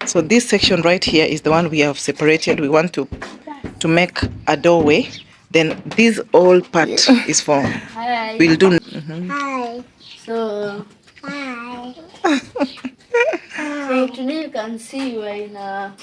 So this section right here is the one we have separated. We want to make a doorway. Then this whole part is for Hi. we'll do. Hi. So hi. So today you can see we're in a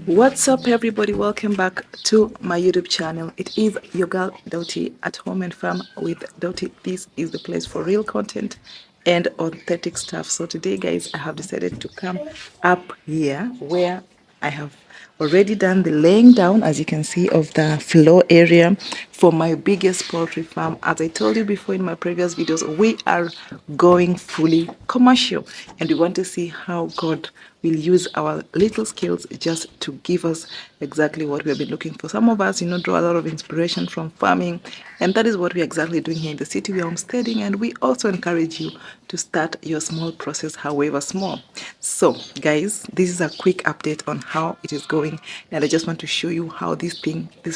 What's up, everybody? Welcome back to my YouTube channel. It is your girl Doughty at home and farm with Doughty. This is the place for real content and authentic stuff. So today, guys, I have decided to come up here where I have already done the laying down, as you can see, of the floor area for my biggest poultry farm. As I told you before in my previous videos, we are going fully commercial and we want to see how God will use our little skills just to give us exactly what we have been looking for. Some of us, draw a lot of inspiration from farming, and that is what we're exactly doing here in the city. We are homesteading, and we also encourage you to start your small process, however small. So, guys, this is a quick update on how it is going, and I just want to show you how this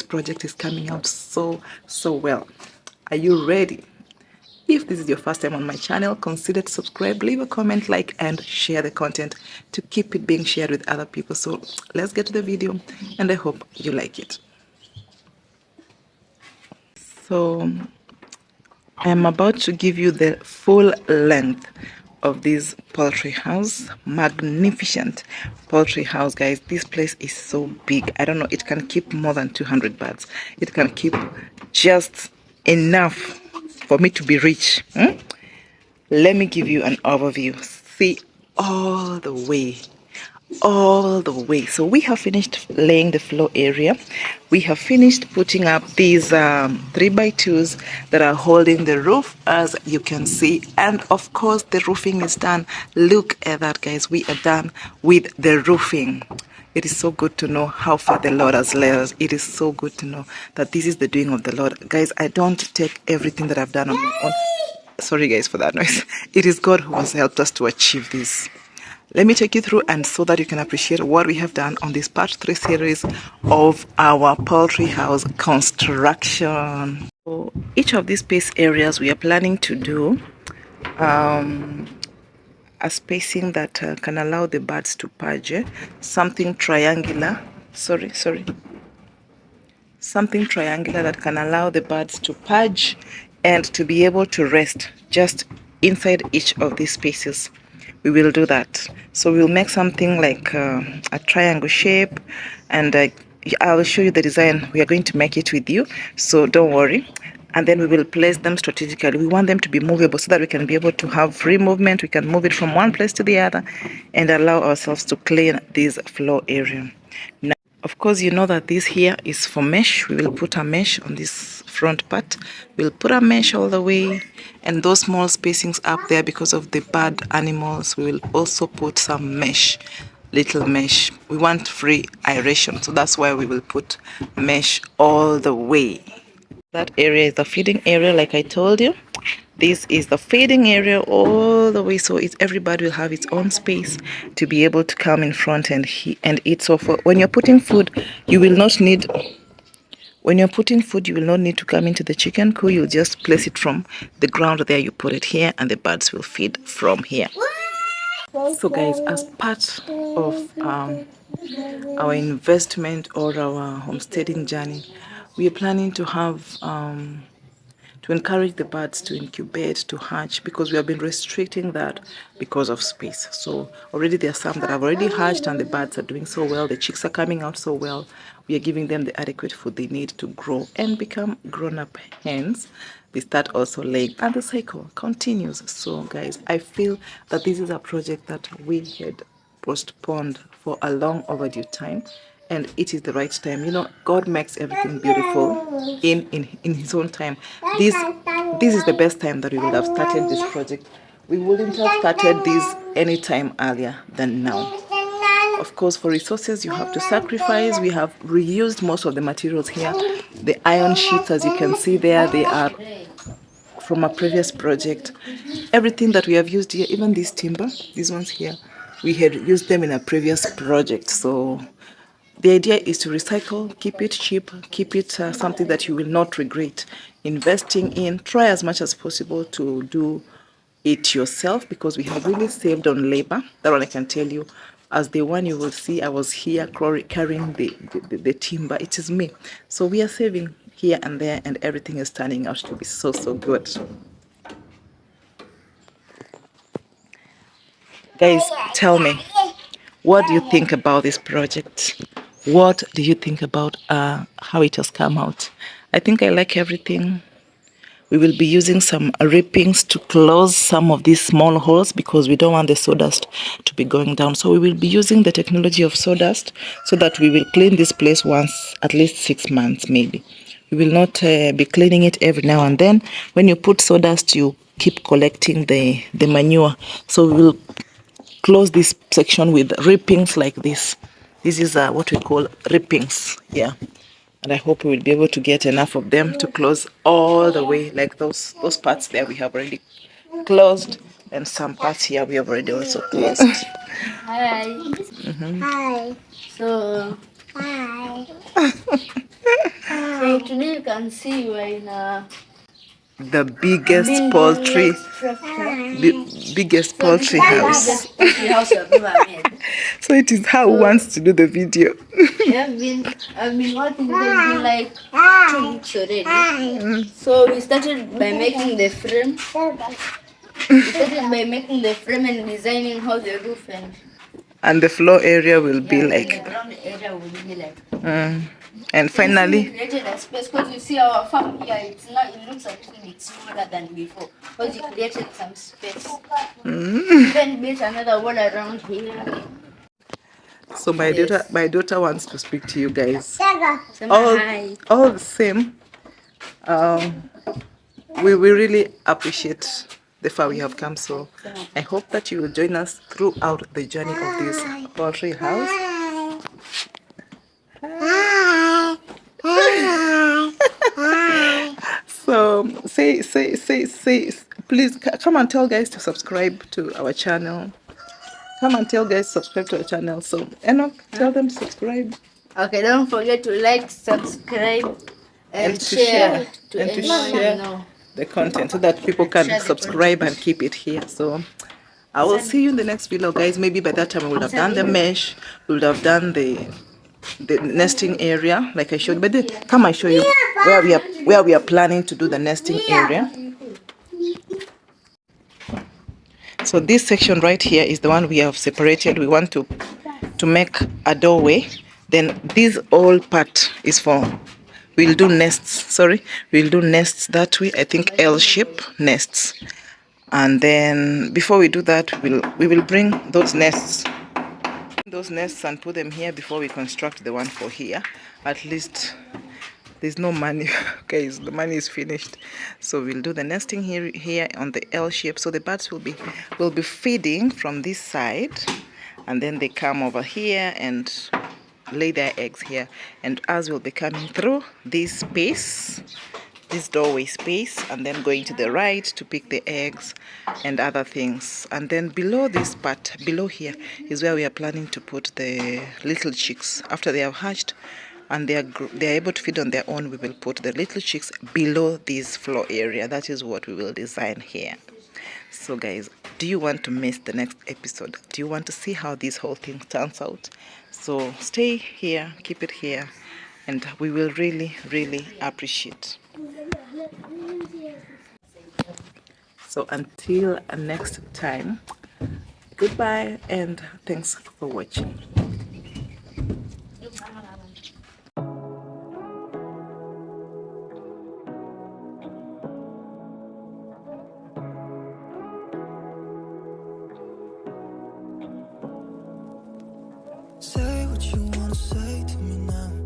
project is coming out so well. Are you ready? If this is your first time on my channel, consider to subscribe, leave a comment, like, and share the content to keep it being shared with other people. So let's get to the video, and I hope you like it. So I'm about to give you the full length of this poultry house. Magnificent poultry house, guys. This place is so big. I don't know, it can keep more than 200 birds. It can keep just enough for me to be rich. Let me give you an overview. See all the way. So we have finished laying the floor area. We have finished putting up these 3x2s that are holding the roof, as you can see. And of course, the roofing is done. Look at that, guys. We are done with the roofing. It is so good to know how far the Lord has led us. It is so good to know that this is the doing of the Lord. Guys, I don't take everything that I've done on my own. Sorry, guys, for that noise. It is God who has helped us to achieve this. Let me take you through, and so that you can appreciate what we have done on this part 3 series of our poultry house construction. So each of these space areas, we are planning to do a spacing that can allow the birds to purge. Something triangular. Something triangular that can allow the birds to purge and to be able to rest just inside each of these spaces. We will do that. So we'll make something like a triangle shape, and I will show you the design. We are going to make it with you, so don't worry. And then we will place them strategically. We want them to be movable so that we can be able to have free movement. We can move it from one place to the other and allow ourselves to clean this floor area. Now, of course, you know that this here is for mesh. We will put a mesh on this front part. We'll put a mesh all the way, and those small spacings up there because of the bird animals, we will also put some mesh, little mesh. We want free aeration, so that's why we will put mesh all the way. That area is the feeding area, like I told you. This is the feeding area all the way, so everybody will have its own space to be able to come in front and eat. So when you're putting food, you will not need to come into the chicken coop. You'll just place it from the ground there. You put it here, and the birds will feed from here. So guys, as part of our investment or our homesteading journey, we are planning to have to encourage the birds to incubate, to hatch, because we have been restricting that because of space. So already there are some that have already hatched, and the birds are doing so well. The chicks are coming out so well. We are giving them the adequate food they need to grow and become grown-up hens. They start also laying, and the cycle continues. So guys, I feel that this is a project that we had postponed for a long overdue time, and it is the right time. God makes everything beautiful in his own time. This is the best time that we would have started this project. We wouldn't have started this any time earlier than now. Of course, for resources you have to sacrifice. We have reused most of the materials here. The iron sheets, as you can see there, they are from a previous project. Everything that we have used here, even this timber, these ones here, we had used them in a previous project. So The idea is to recycle, keep it cheap, keep it something that you will not regret investing in. Try as much as possible to do it yourself, because we have really saved on labor. That one I can tell you. As the one you will see, I was here carrying the timber. It is me. So we are saving here and there, and everything is turning out to be so good. Guys, tell me, what do you think about this project? What do you think about how it has come out? I think I like everything. We will be using some rippings to close some of these small holes, because we don't want the sawdust to be going down. So we will be using the technology of sawdust, so that we will clean this place once, at least 6 months maybe. We will not be cleaning it every now and then. When you put sawdust, you keep collecting the manure. So we will close this section with rippings like this. This is what we call rippings. Yeah. And I hope we will be able to get enough of them to close all the way, like those parts there we have already closed, and some parts here we have already also closed. Hi. Hi. So, hi. So today you can see we're in the biggest poultry biggest poultry house. House I've ever made. So it is how wants to do the video. I've been watching them like 2 weeks already. So we started by making the frame. And designing how the roof and the floor area will be like. And the ground area will be like. And finally, we created a space, because you see our farm here. It looks a little bit smaller than before, because you created some space. Then built another wall around here. So my daughter wants to speak to you guys. Hi. All the same, we really appreciate the far we have come. So I hope that you will join us throughout the journey of this poultry house. So say, please come and tell guys to subscribe to our channel. Come and tell guys subscribe to our channel. So Enoch, tell them subscribe. Okay, don't forget to like, subscribe, and to share and to share the content, so that people can subscribe and keep it here. So I will see you in the next video, guys. Maybe by that time we will have done the mesh, we will have done the nesting area like I showed. But come I show you where we are planning to do the nesting area. So this section right here is the one we have separated. We want to make a doorway. Then this whole part is for, we'll do nests. We'll do nests that way. I think L-shape nests. And then before we do that, we will bring those nests and put them here before we construct the one for here. At least there's no money, guys. The money is finished. So we'll do the nesting here on the L shape. So the birds will be feeding from this side, and then they come over here and lay their eggs here. And as we'll be coming through this space, this doorway space, and then going to the right to pick the eggs and other things. And then below this part, below here, is where we are planning to put the little chicks. After they have hatched and they are able to feed on their own, we will put the little chicks below this floor area. That is what we will design here. So guys, do you want to miss the next episode? Do you want to see how this whole thing turns out? So stay here, keep it here, and we will really appreciate. So until next time, goodbye and thanks for watching. Say what you wanna say to me now.